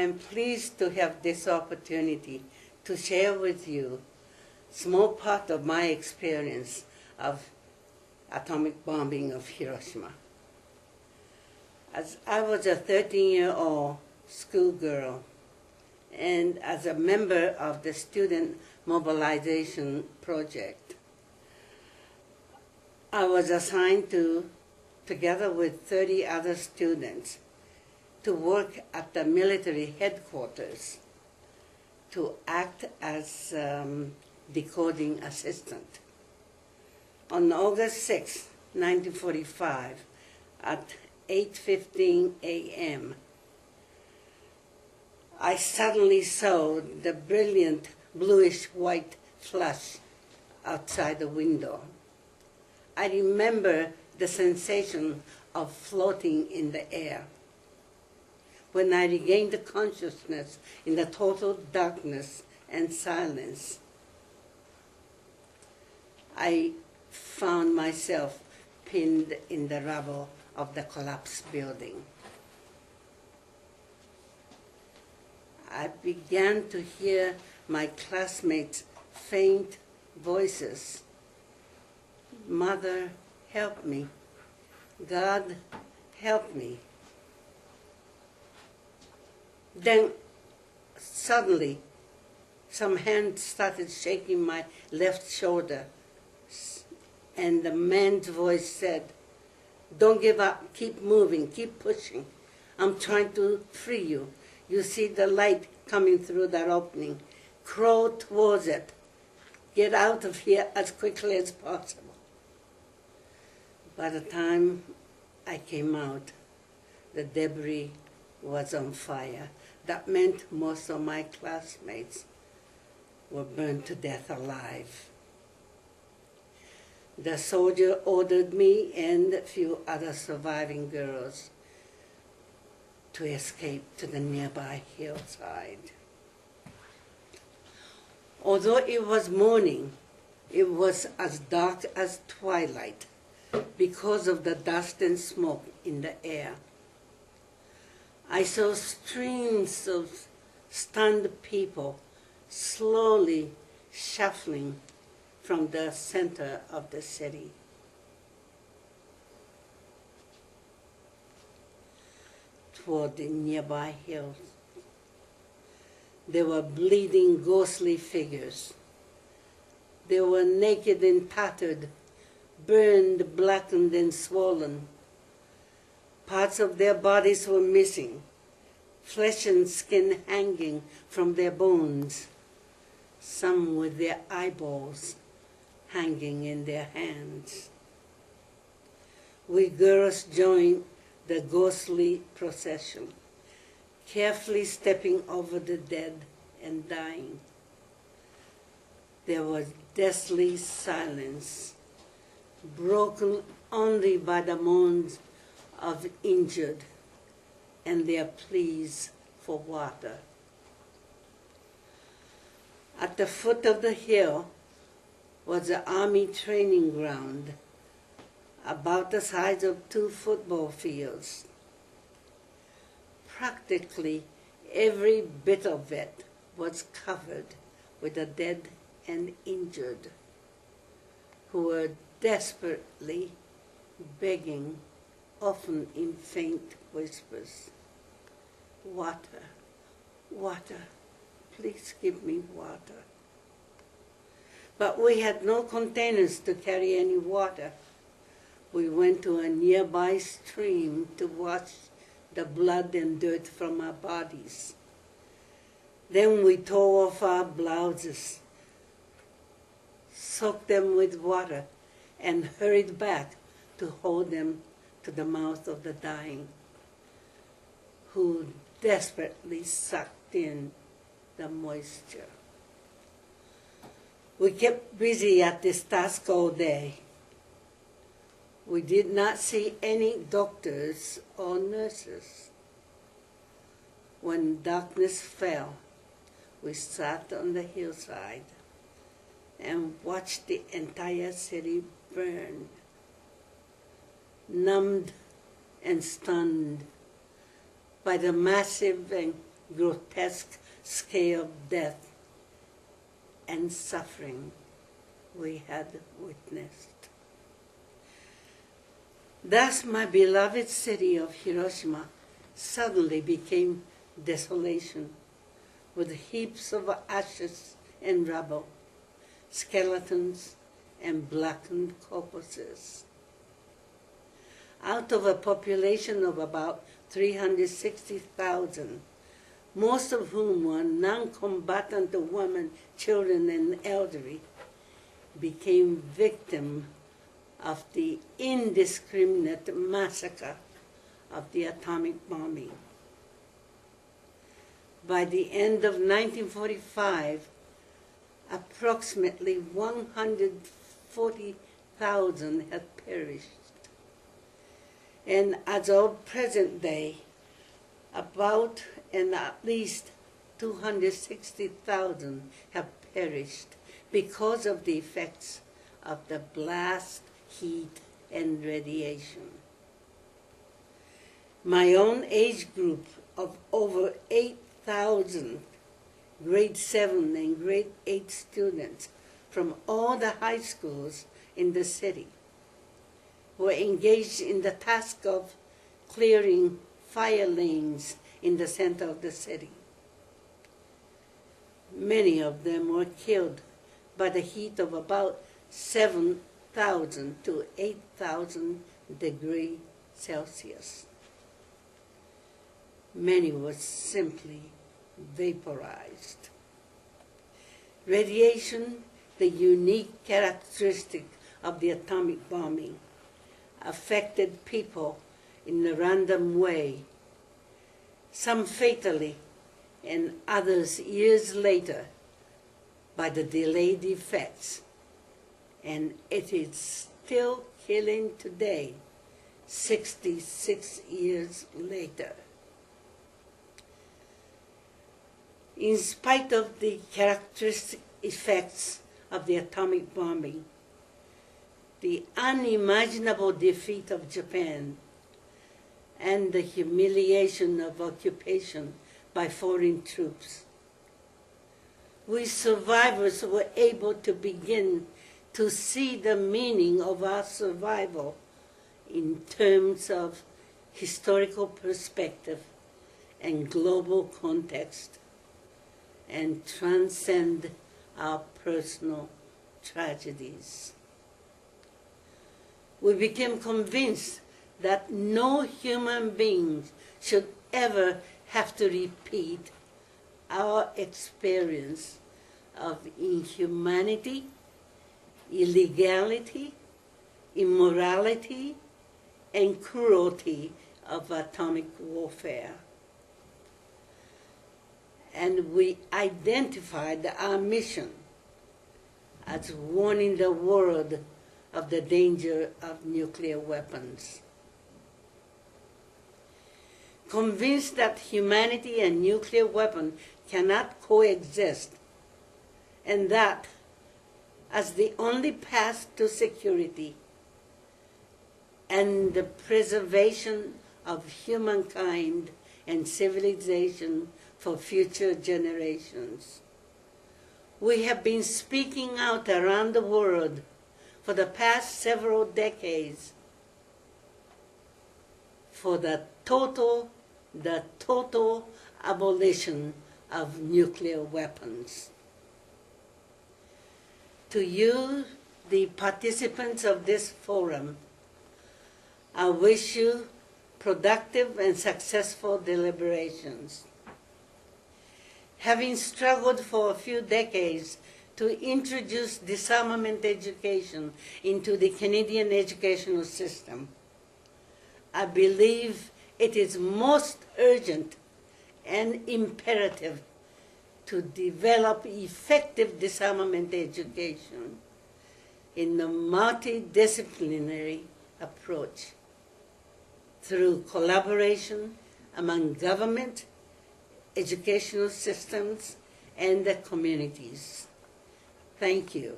I am pleased to have this opportunity to share with you small part of my experience of atomic bombing of Hiroshima. As I was a 13-year-old schoolgirl, and as a member of the student mobilization project, I was assigned to, together with 30 other students, to work at the military headquarters to act as decoding assistant. On August 6, 1945, at 8:15 a.m., I suddenly saw the brilliant bluish-white flash outside the window. I remember the sensation of floating in the air. When I regained the consciousness in the total darkness and silence, I found myself pinned in the rubble of the collapsed building. I began to hear my classmates' faint voices. "Mother, help me. God, help me." Then suddenly, some hands started shaking my left shoulder, and the man's voice said, "Don't give up, keep moving, keep pushing. I'm trying to free you. You see the light coming through that opening. Crawl towards it. Get out of here as quickly as possible." By the time I came out, the debris was on fire. That meant most of my classmates were burned to death alive. The soldier ordered me and a few other surviving girls to escape to the nearby hillside. Although it was morning, it was as dark as twilight because of the dust and smoke in the air. I saw streams of stunned people slowly shuffling from the center of the city. Toward the nearby hills. There were bleeding, ghostly figures. They were naked and tattered, burned, blackened, and swollen. Parts of their bodies were missing, flesh and skin hanging from their bones, some with their eyeballs hanging in their hands. We girls joined the ghostly procession, carefully stepping over the dead and dying. There was deathly silence, broken only by the moans of injured and their pleas for water. At the foot of the hill was the army training ground, about the size of 2 football fields. Practically every bit of it was covered with the dead and injured, who were desperately begging, often in faint whispers, "Water, water, please give me water." But we had no containers to carry any water. We went to a nearby stream to wash the blood and dirt from our bodies. Then we tore off our blouses, soaked them with water, and hurried back to hold them to the mouth of the dying, who desperately sucked in the moisture. We kept busy at this task all day. We did not see any doctors or nurses. When darkness fell, we sat on the hillside and watched the entire city burn. Numbed and stunned by the massive and grotesque scale of death and suffering we had witnessed. Thus my beloved city of Hiroshima suddenly became desolation, with heaps of ashes and rubble, skeletons and blackened corpses. Out of a population of about 360,000, most of whom were non-combatant women, children, and elderly, became victims of the indiscriminate massacre of the atomic bombing. By the end of 1945, approximately 140,000 had perished. And as of present day, about and at least 260,000 have perished because of the effects of the blast, heat, and radiation. My own age group of over 8,000 grade 7 and grade 8 students from all the high schools in the city were engaged in the task of clearing fire lanes in the center of the city. Many of them were killed by the heat of about 7,000 to 8,000 degrees Celsius. Many were simply vaporized. Radiation, the unique characteristic of the atomic bombing, affected people in a random way, some fatally and others years later by the delayed effects, and it is still killing today, 66 years later. In spite of the characteristic effects of the atomic bombing, the unimaginable defeat of Japan, and the humiliation of occupation by foreign troops, we survivors were able to begin to see the meaning of our survival in terms of historical perspective and global context, and transcend our personal tragedies. We became convinced that no human being should ever have to repeat our experience of inhumanity, illegality, immorality, and cruelty of atomic warfare. And we identified our mission as warning the world of the danger of nuclear weapons. Convinced that humanity and nuclear weapons cannot coexist, and that as the only path to security and the preservation of humankind and civilization for future generations, we have been speaking out around the world for the past several decades for the total abolition of nuclear weapons. To you, the participants of this forum, I wish you productive and successful deliberations. Having struggled for a few decades to introduce disarmament education into the Canadian educational system, I believe it is most urgent and imperative to develop effective disarmament education in a multidisciplinary approach through collaboration among government, educational systems, and the communities. Thank you.